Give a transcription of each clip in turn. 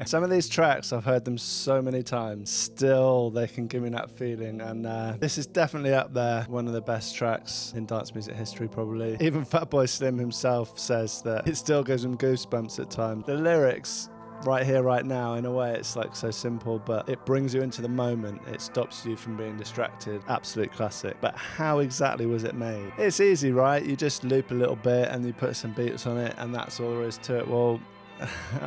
Some of these tracks, I've heard them so many times, still they can give me that feeling, and this is definitely up there, one of the best tracks in dance music history probably. Even Fatboy Slim himself says that it still gives him goosebumps at times. The lyrics, right here, right now, in a way it's like so simple, but it brings you into the moment. It stops you from being distracted. Absolute classic. But how exactly was it made? It's easy, right? You just loop a little bit and you put some beats on it and that's all there is to it. Well,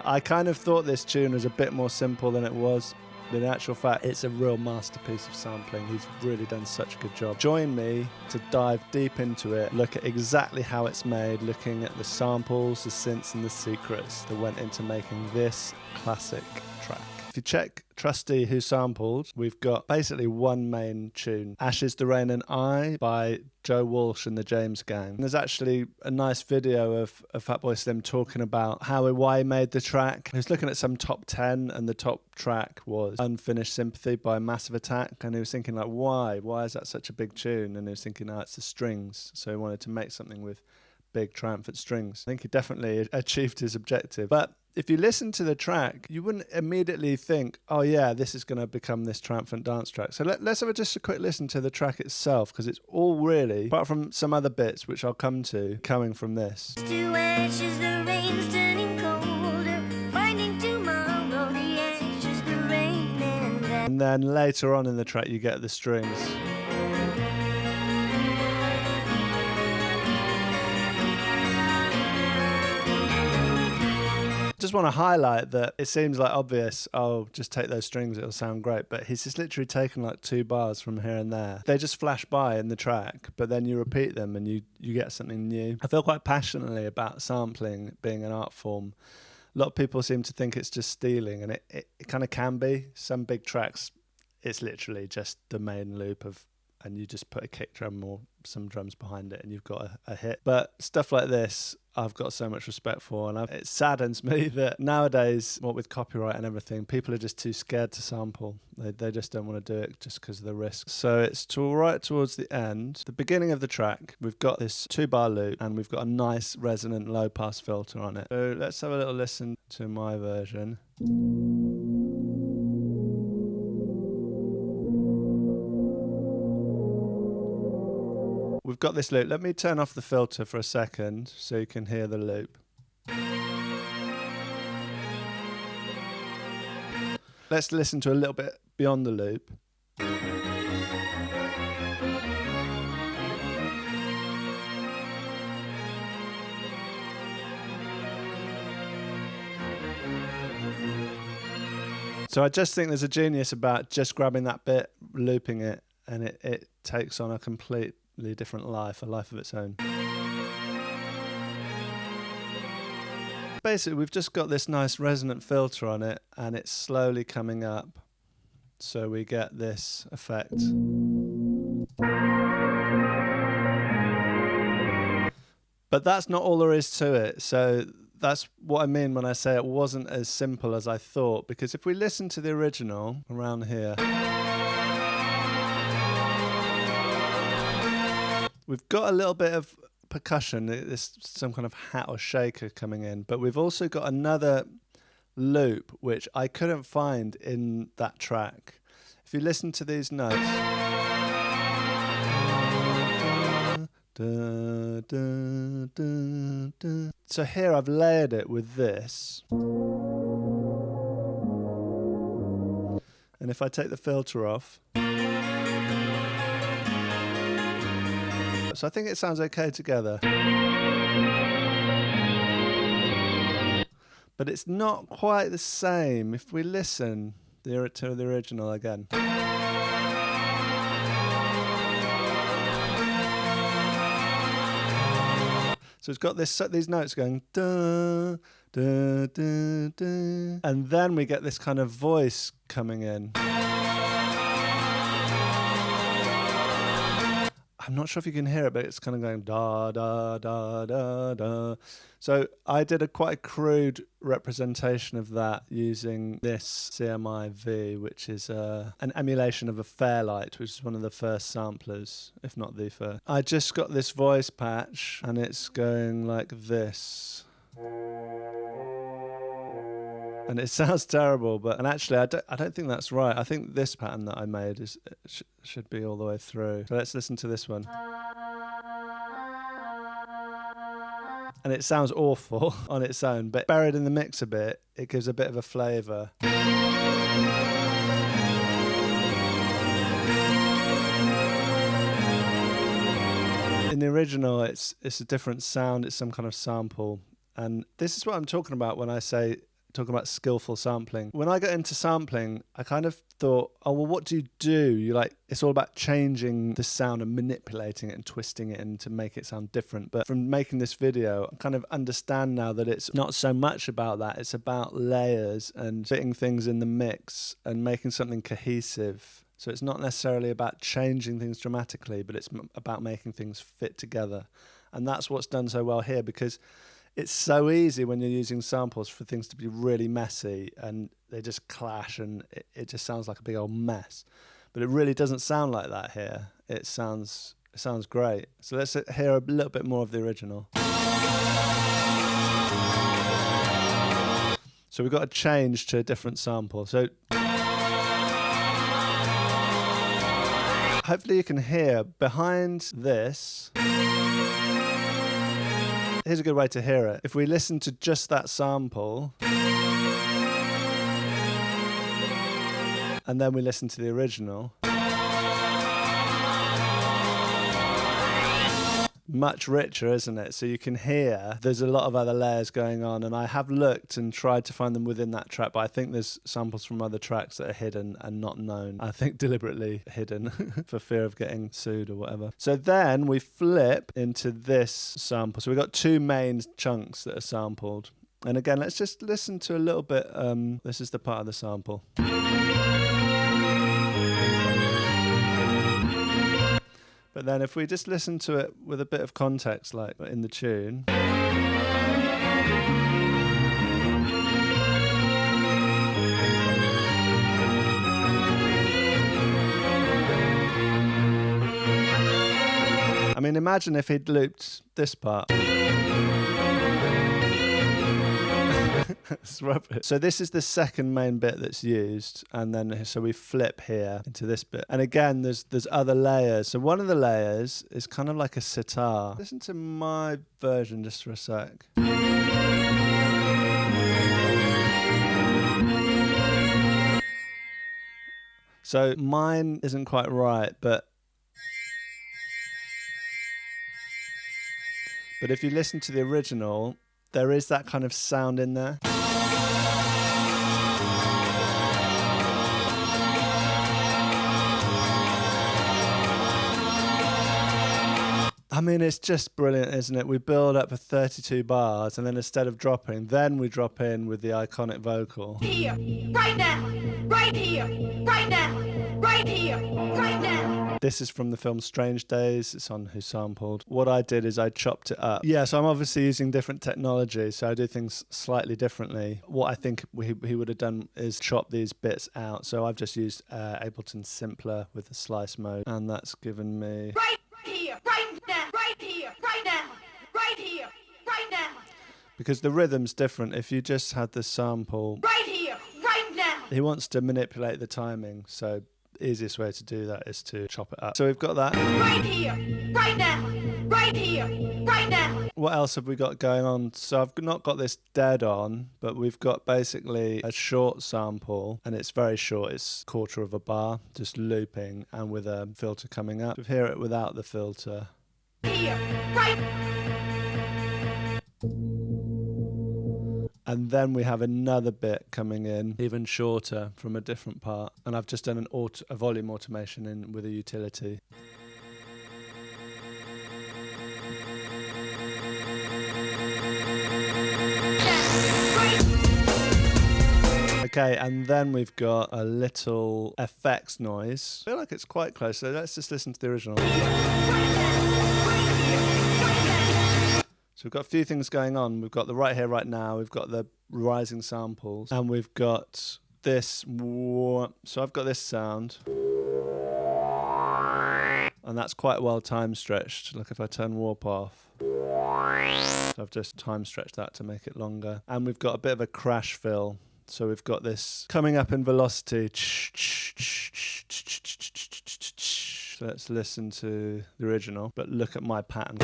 I kind of thought this tune was a bit more simple than it was. But in actual fact, it's a real masterpiece of sampling. He's really done such a good job. Join me to dive deep into it, look at exactly how it's made, looking at the samples, the synths and the secrets that went into making this classic track. If you check Trustee Who Sampled, we've got basically one main tune, Ashes, the Rain and I by Joe Walsh and the James Gang. And there's actually a nice video of Fatboy Slim talking about why he made the track. He was looking at some top 10 and the top track was Unfinished Sympathy by Massive Attack, and he was thinking like, why is that such a big tune? And he was thinking, it's the strings, so he wanted to make something with big triumphant strings. I think he definitely achieved his objective. But if you listen to the track, you wouldn't immediately think, oh yeah, this is going to become this triumphant dance track. So let's have just a quick listen to the track itself, because it's all really, apart from some other bits which I'll come to, coming from this. To ashes, the rain's turning colder, finding tomorrow the ashes, the rain and then later on in the track you get the strings. Just want to highlight that it seems like obvious, just take those strings, it'll sound great, but he's just literally taken like 2 bars from here and there. They just flash by in the track, but then you repeat them and you get something new. I feel quite passionately about sampling being an art form. A lot of people seem to think it's just stealing, and it kind of can be. Some big tracks, it's literally just the main loop and you just put a kick drum or some drums behind it and you've got a hit. But stuff like this, I've got so much respect for, and it saddens me that nowadays, what with copyright and everything, people are just too scared to sample. They just don't want to do it just because of the risk. So it's right towards the end, the beginning of the track, we've got this 2-bar loop and we've got a nice resonant low pass filter on it. So let's have a little listen to my version. We've got this loop. Let me turn off the filter for a second so you can hear the loop. Let's listen to a little bit beyond the loop. So I just think there's a genius about just grabbing that bit, looping it, and it takes on a completely different life, a life of its own. Basically, we've just got this nice resonant filter on it and it's slowly coming up, so we get this effect. But that's not all there is to it, so that's what I mean when I say it wasn't as simple as I thought, because if we listen to the original around here, we've got a little bit of percussion, there's some kind of hat or shaker coming in, but we've also got another loop which I couldn't find in that track. If you listen to these notes, so here I've layered it with this, and if I take the filter off, so I think it sounds okay together. But it's not quite the same if we listen to the original again. So it's got these notes going da, da, da, da, and then we get this kind of voice coming in. I'm not sure if you can hear it, but it's kind of going da, da, da, da, da. So I did a quite crude representation of that using this CMI V, which is an emulation of a Fairlight, which is one of the first samplers, if not the first. I just got this voice patch and it's going like this. And it sounds terrible, and actually I don't think that's right. I think this pattern that I made should be all the way through. So let's listen to this one. And it sounds awful on its own, but buried in the mix a bit, it gives a bit of a flavour. In the original, it's a different sound. It's some kind of sample. And this is what I'm talking about when I say talking about skillful sampling. When I got into sampling, I kind of thought, oh, well, what do you do? It's all about changing the sound and manipulating it and twisting it and to make it sound different. But from making this video, I kind of understand now that it's not so much about that. It's about layers and fitting things in the mix and making something cohesive. So it's not necessarily about changing things dramatically, but it's about making things fit together. And that's what's done so well here, because it's so easy when you're using samples for things to be really messy and they just clash and it just sounds like a big old mess. But it really doesn't sound like that here. It sounds great. So let's hear a little bit more of the original. So we've got to change to a different sample. So hopefully you can hear behind this. Here's a good way to hear it. If we listen to just that sample, and then we listen to the original, much richer, isn't it? So you can hear there's a lot of other layers going on, and I have looked and tried to find them within that track, but I think there's samples from other tracks that are hidden and not known. I think deliberately hidden for fear of getting sued or whatever. So then we flip into this sample. So we've got two main chunks that are sampled. And again, let's just listen to a little bit. This is the part of the sample. But then if we just listen to it with a bit of context, like in the tune. I mean, imagine if he'd looped this part. It's rubbish. So this is the second main bit that's used, and then so we flip here into this bit. And again, there's other layers. So one of the layers is kind of like a sitar. Listen to my version just for a sec. So mine isn't quite right, but if you listen to the original, there is that kind of sound in there. I mean, it's just brilliant, isn't it? We build up for 32 bars, and then instead of dropping, then we drop in with the iconic vocal. Here, right now, right here, right now, right here, right now. This is from the film Strange Days. It's on Who Sampled. What I did is I chopped it up. Yeah, so I'm obviously using different technology, so I do things slightly differently. What I think he would have done is chop these bits out. So I've just used Ableton Simpler with the slice mode, and that's given me... Right here, right now, right here, right now, right here, right now. Because the rhythm's different. If you just had the sample... Right here, right now. He wants to manipulate the timing, so the easiest way to do that is to chop it up. So we've got that. Right here, right now, right here, right now. What else have we got going on? So I've not got this dead on, but we've got basically a short sample, and it's very short. It's 1/4 of a bar, just looping, and with a filter coming up. We hear it without the filter. Here, right. And then we have another bit coming in, even shorter, from a different part. And I've just done a volume automation in with a utility. Okay, and then we've got a little effects noise. I feel like it's quite close, so let's just listen to the original. So we've got a few things going on. We've got the right here, right now. We've got the rising samples. And we've got this. So I've got this sound. And that's quite well time stretched. Look, if I turn warp off. So I've just time stretched that to make it longer. And we've got a bit of a crash fill. So we've got this coming up in velocity. So let's listen to the original, but look at my pattern.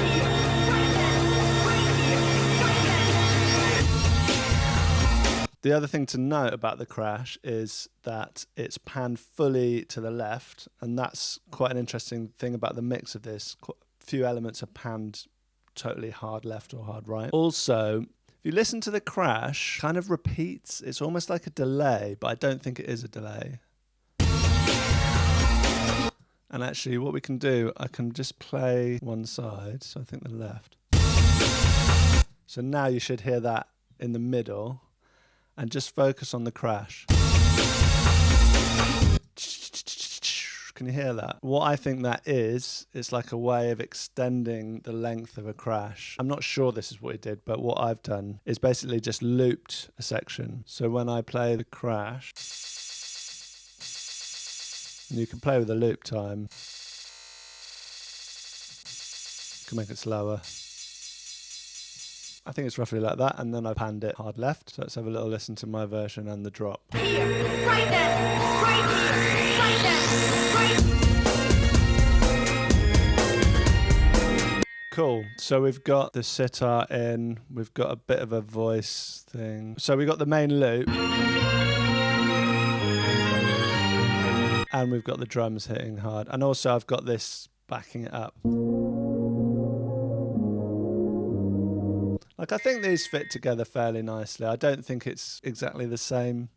The other thing to note about the crash is that it's panned fully to the left, and that's quite an interesting thing about the mix of this. Few elements are panned totally hard left or hard right. Also, if you listen to the crash, kind of repeats. It's almost like a delay, but I don't think it is a delay. And actually, what we can do, I can just play one side, so I think the left. So now you should hear that in the middle. And just focus on the crash. Can you hear that? What I think that is, it's like a way of extending the length of a crash. I'm not sure this is what he did, but what I've done is basically just looped a section. So when I play the crash, and you can play with the loop time. You can make it slower. I think it's roughly like that, and then I panned it hard left. So let's have a little listen to my version and the drop. Here, right there, right here, right there, right. Cool. So we've got the sitar in, we've got a bit of a voice thing. So we've got the main loop. And we've got the drums hitting hard. And also I've got this backing it up. Like, I think these fit together fairly nicely. I don't think it's exactly the same.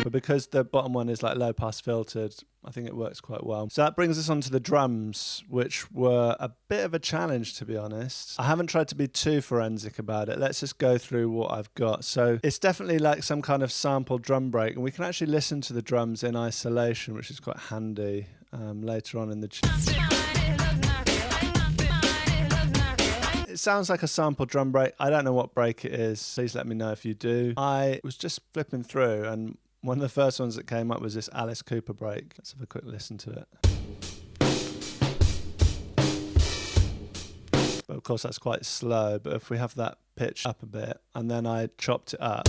But because the bottom one is like low pass filtered, I think it works quite well. So that brings us on to the drums, which were a bit of a challenge, to be honest. I haven't tried to be too forensic about it. Let's just go through what I've got. So it's definitely like some kind of sample drum break, and we can actually listen to the drums in isolation, which is quite handy later on in the It sounds like a sample drum break. I don't know what break it is. Please let me know if you do. I was just flipping through, and one of the first ones that came up was this Alice Cooper break. Let's have a quick listen to it. But of course that's quite slow, but if we have that pitch up a bit, and then I chopped it up.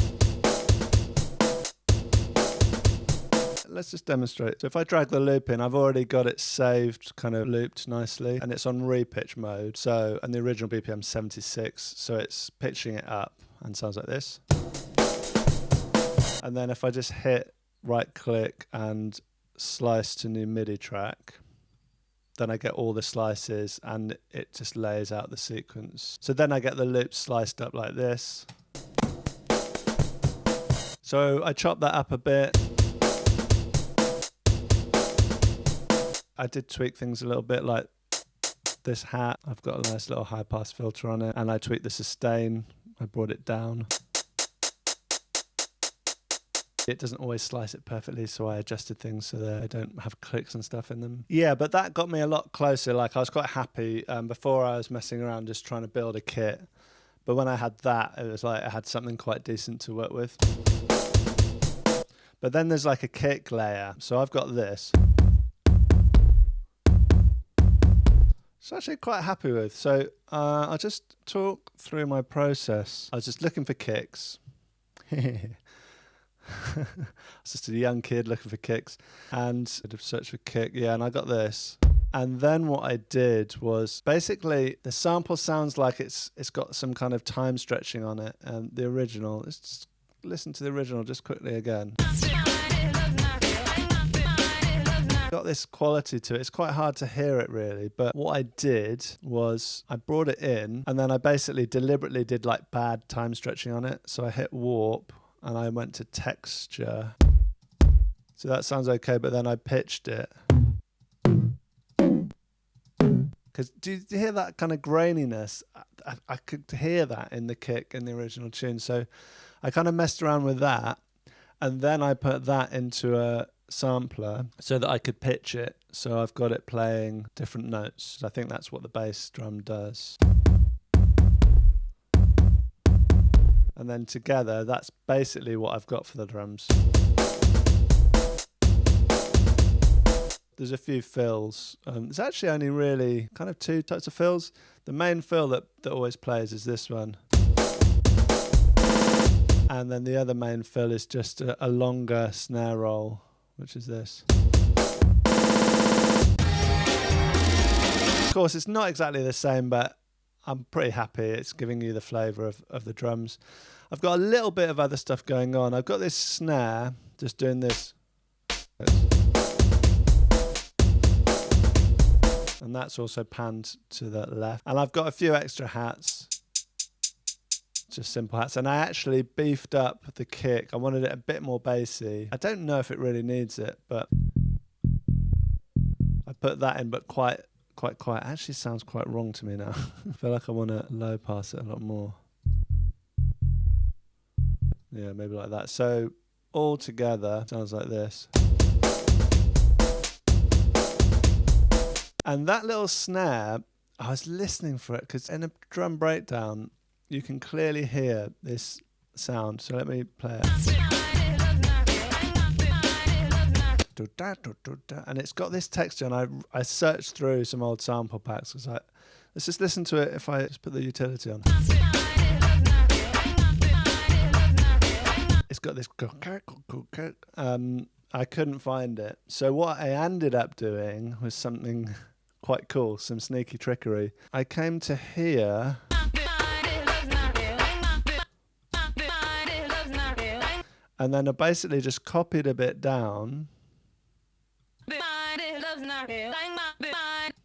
Let's just demonstrate. So if I drag the loop in, I've already got it saved, kind of looped nicely, and it's on repitch mode. So, and the original BPM 76, so it's pitching it up and sounds like this. And then if I just hit right click and slice to new MIDI track, then I get all the slices and it just lays out the sequence. So then I get the loop sliced up like this. So I chop that up a bit. I did tweak things a little bit, like this hat. I've got a nice little high pass filter on it, and I tweaked the sustain. I brought it down. It doesn't always slice it perfectly, so I adjusted things so that I don't have clicks and stuff in them. Yeah, but that got me a lot closer. Like, I was quite happy. Before I was messing around just trying to build a kit. But when I had that, it was like I had something quite decent to work with. But then there's like a kick layer. So I've got this. So actually quite happy with. So I'll just talk through my process. I was just looking for kicks. I was just a young kid looking for kicks, and I did search for kick. Yeah, and I got this. And then what I did was basically the sample sounds like it's got some kind of time stretching on it. And the original, let's just listen to the original just quickly again. Got this quality to it. It's quite hard to hear it really, but what I did was I brought it in, and then I basically deliberately did like bad time stretching on it. So I hit warp and I went to texture. So that sounds okay, but then I pitched it. Because do you hear that kind of graininess? I could hear that in the kick in the original tune. So I kind of messed around with that, and then I put that into a sampler so that I could pitch it. So I've got it playing different notes. I think that's what the bass drum does. And then together, that's basically what I've got for the drums. There's a few fills. There's actually only really kind of two types of fills. The main fill that always plays is this one. And then the other main fill is just a longer snare roll, which is this. Of course, it's not exactly the same, but I'm pretty happy. It's giving you the flavour of the drums. I've got a little bit of other stuff going on. I've got this snare, just doing this. And that's also panned to the left. And I've got a few extra hats. Just simple hats. And I actually beefed up the kick. I wanted it a bit more bassy. I don't know if it really needs it, but I put that in, but quite quiet. Actually sounds quite wrong to me now. I feel like I want to low pass it a lot more. Yeah, maybe like that. So all together sounds like this. And that little snare, I was listening for it because in a drum breakdown, you can clearly hear this sound. So let me play it. And it's got this texture, and I searched through some old sample packs. I was like, let's just listen to it if I just put the utility on. It's got this. I couldn't find it. So what I ended up doing was something quite cool, some sneaky trickery. I came to here. And then I basically just copied a bit down.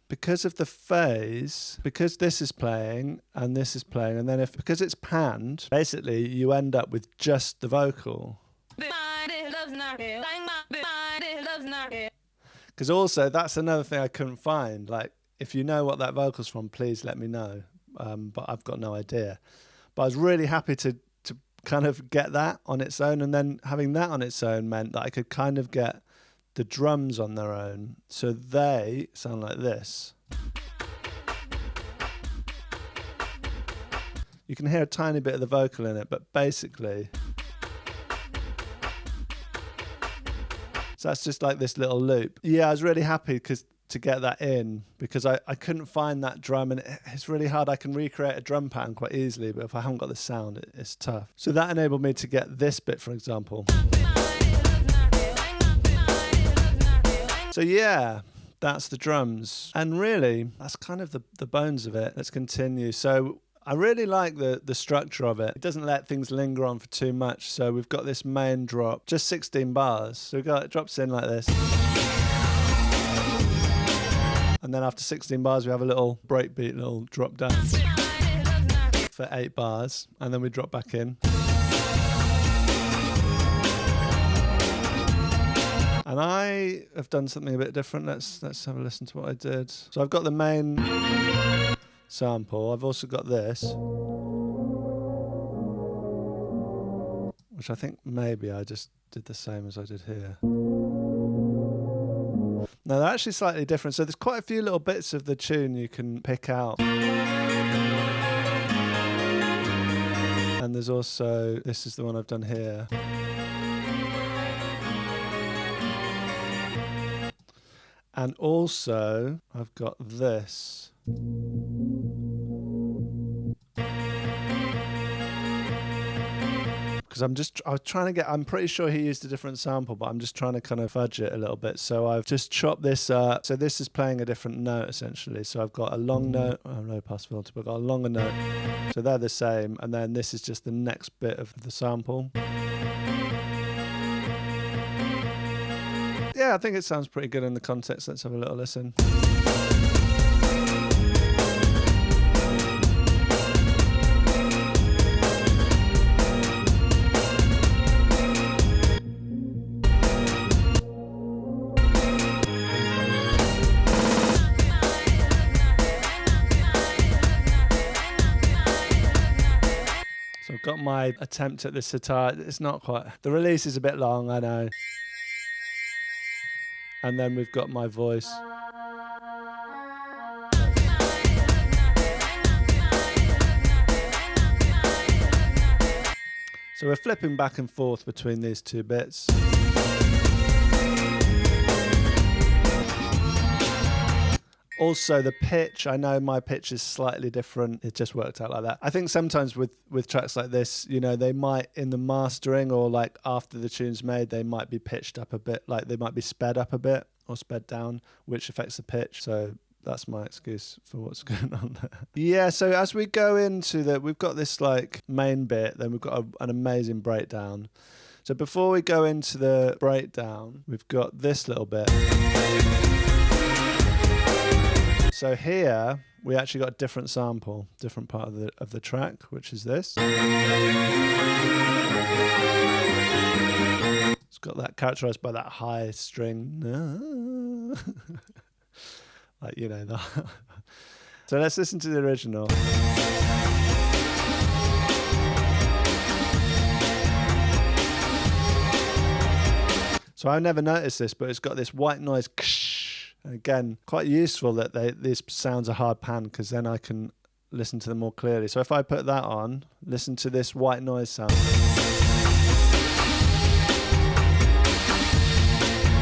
Because of the phase, because this is playing and this is playing, and then because it's panned, basically you end up with just the vocal. Because also that's another thing I couldn't find. Like, if you know what that vocal's from, please let me know. But I've got no idea. But I was really happy to kind of get that on its own, and then having that on its own meant that I could kind of get the drums on their own, so they sound like this. You can hear a tiny bit of the vocal in it, but basically, so that's just like this little loop. Yeah, I was really happy to get that in, because I couldn't find that drum, and it's really hard. I can recreate a drum pattern quite easily, but if I haven't got the sound, it's tough. So that enabled me to get this bit, for example. So yeah, that's the drums. And really, that's kind of the bones of it. Let's continue. So I really like the structure of it. It doesn't let things linger on for too much. So we've got this main drop, just 16 bars. So it drops in like this. And then after 16 bars, we have a little breakbeat, little drop down for 8 bars. And then we drop back in. And I have done something a bit different. Let's have a listen to what I did. So I've got the main sample. I've also got this, which I think maybe I just did the same as I did here. No, they're actually slightly different. So there's quite a few little bits of the tune you can pick out. And there's also, this is the one I've done here. And also, I've got this. Because I was trying to get, I'm pretty sure he used a different sample, but I'm just trying to kind of fudge it a little bit. So I've just chopped this up. So this is playing a different note, essentially. So I've got a long note, low pass filter, but I've got a longer note. So they're the same. And then this is just the next bit of the sample. Yeah, I think it sounds pretty good in the context. Let's have a little listen. So I've got my attempt at the sitar. It's not quite, the release is a bit long, I know. And then we've got my voice. So we're flipping back and forth between these two bits. Also, the pitch, I know my pitch is slightly different. It just worked out like that. I think sometimes with tracks like this, you know, they might, in the mastering or like after the tune's made, they might be pitched up a bit, like they might be sped up a bit or sped down, which affects the pitch. So that's my excuse for what's going on there. Yeah, so as we go into we've got this like main bit, then we've got an amazing breakdown. So before we go into the breakdown, we've got this little bit. So here we actually got a different sample, different part of the track, which is this. It's got that characterized by that high string. Like, you know, so let's listen to the original. So I never noticed this, but it's got this white noise. And again, quite useful that these sounds are hard pan, because then I can listen to them more clearly. So if I put that on, listen to this white noise sound.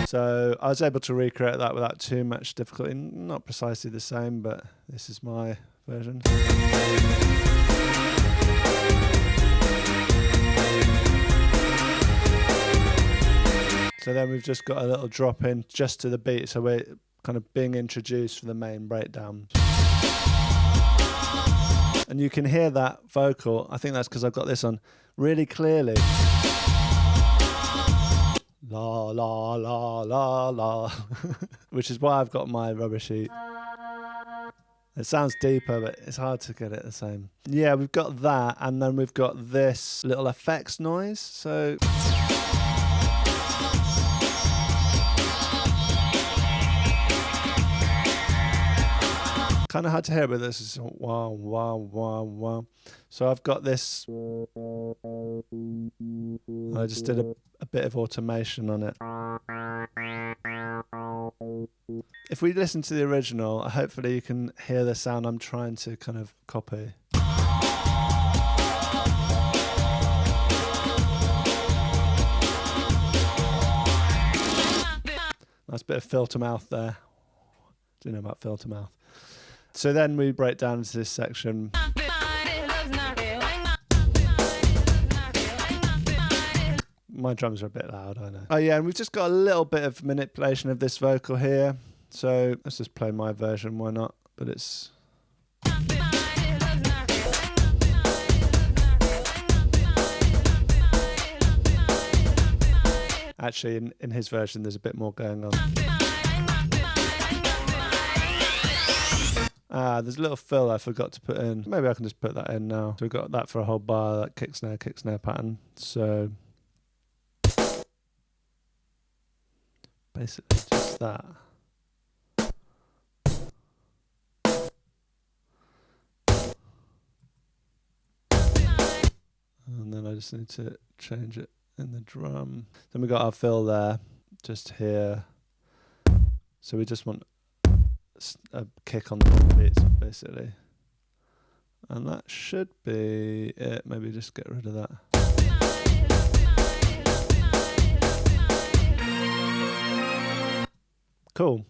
So I was able to recreate that without too much difficulty. Not precisely the same, but this is my version. So then we've just got a little drop in just to the beat. So we're kind of being introduced for the main breakdown. And you can hear that vocal. I think that's because I've got this on really clearly. La, la, la, la, la. Which is why I've got my rubber sheet. It sounds deeper, but it's hard to get it the same. Yeah, we've got that. And then we've got this little effects noise. So... kind of hard to hear, but this is wow, wow, wow, wow. So I've got this. I just did a bit of automation on it. If we listen to the original, hopefully you can hear the sound I'm trying to kind of copy. Nice bit of filter mouth there. Do you know about filter mouth? So then we break down into this section. My drums are a bit loud, I know. Oh yeah, and we've just got a little bit of manipulation of this vocal here. So let's just play my version, why not? But it's... Actually, in his version, there's a bit more going on. There's a little fill I forgot to put in. Maybe I can just put that in now. So we've got that for a whole bar, that kick snare pattern. So basically just that. And then I just need to change it in the drum. Then we got our fill there, just here. So we just want a kick on the beats, basically. And that should be it. Maybe just get rid of that. Cool.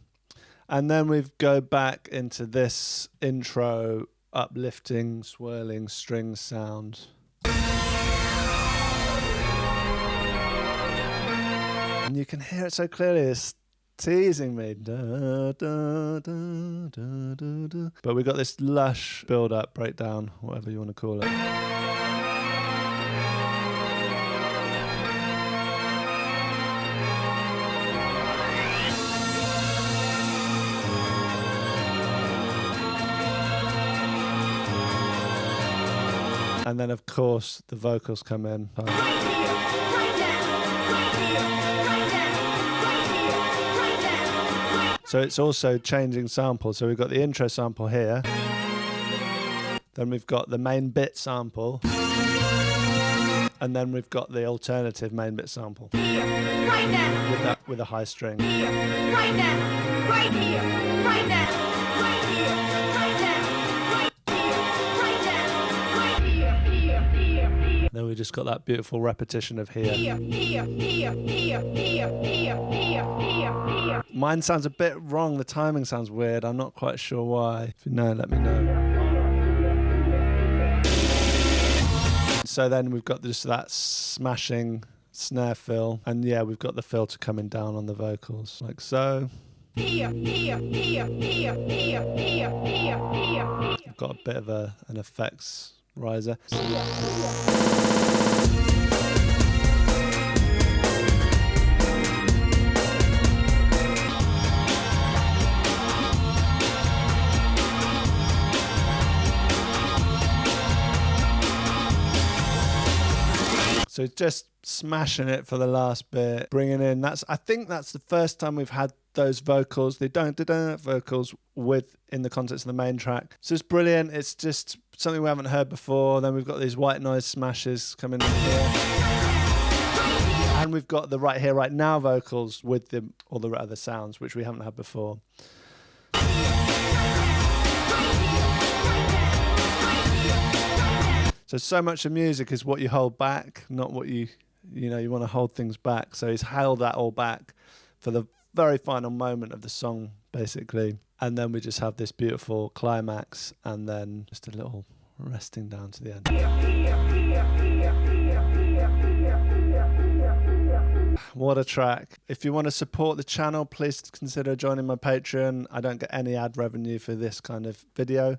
And then we go back into this intro, uplifting, swirling string sound. And you can hear it so clearly. It's teasing me. Da, da, da, da, da, da. But we got this lush build-up, breakdown, whatever you want to call it. And then, of course, the vocals come in. So it's also changing samples. So we've got the intro sample here. Then we've got the main bit sample. And then we've got the alternative main bit sample. Right now. With a high string. Right now. Right here. Right now. Right here. Right now. Right here. Right now. Right here. Then we just got that beautiful repetition of here. Mine sounds a bit wrong. The timing sounds weird. I'm not quite sure why. If you know, let me know. So then we've got just that smashing snare fill. And yeah, we've got the filter coming down on the vocals, like so. I've got a bit of an effects riser. So just smashing it for the last bit, bringing in, I think that's the first time we've had those vocals, the don't vocals in the context of the main track. So it's brilliant. It's just something we haven't heard before. Then we've got these white noise smashes coming in here. And we've got the right here, right now vocals with all the other sounds, which we haven't had before. So much of music is what you hold back, not what you want to hold things back. So he's held that all back for the very final moment of the song, basically. And then we just have this beautiful climax and then just a little resting down to the end. What a track. If you want to support the channel, please consider joining my Patreon. I don't get any ad revenue for this kind of video.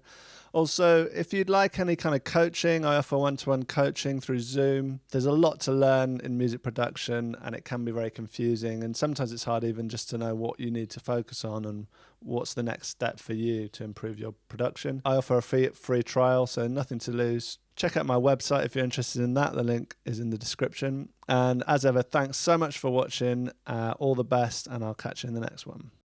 Also, if you'd like any kind of coaching, I offer one-to-one coaching through Zoom. There's a lot to learn in music production and it can be very confusing. And sometimes it's hard even just to know what you need to focus on and what's the next step for you to improve your production. I offer a free trial, so nothing to lose. Check out my website if you're interested in that. The link is in the description. And as ever, thanks so much for watching. All the best, and I'll catch you in the next one.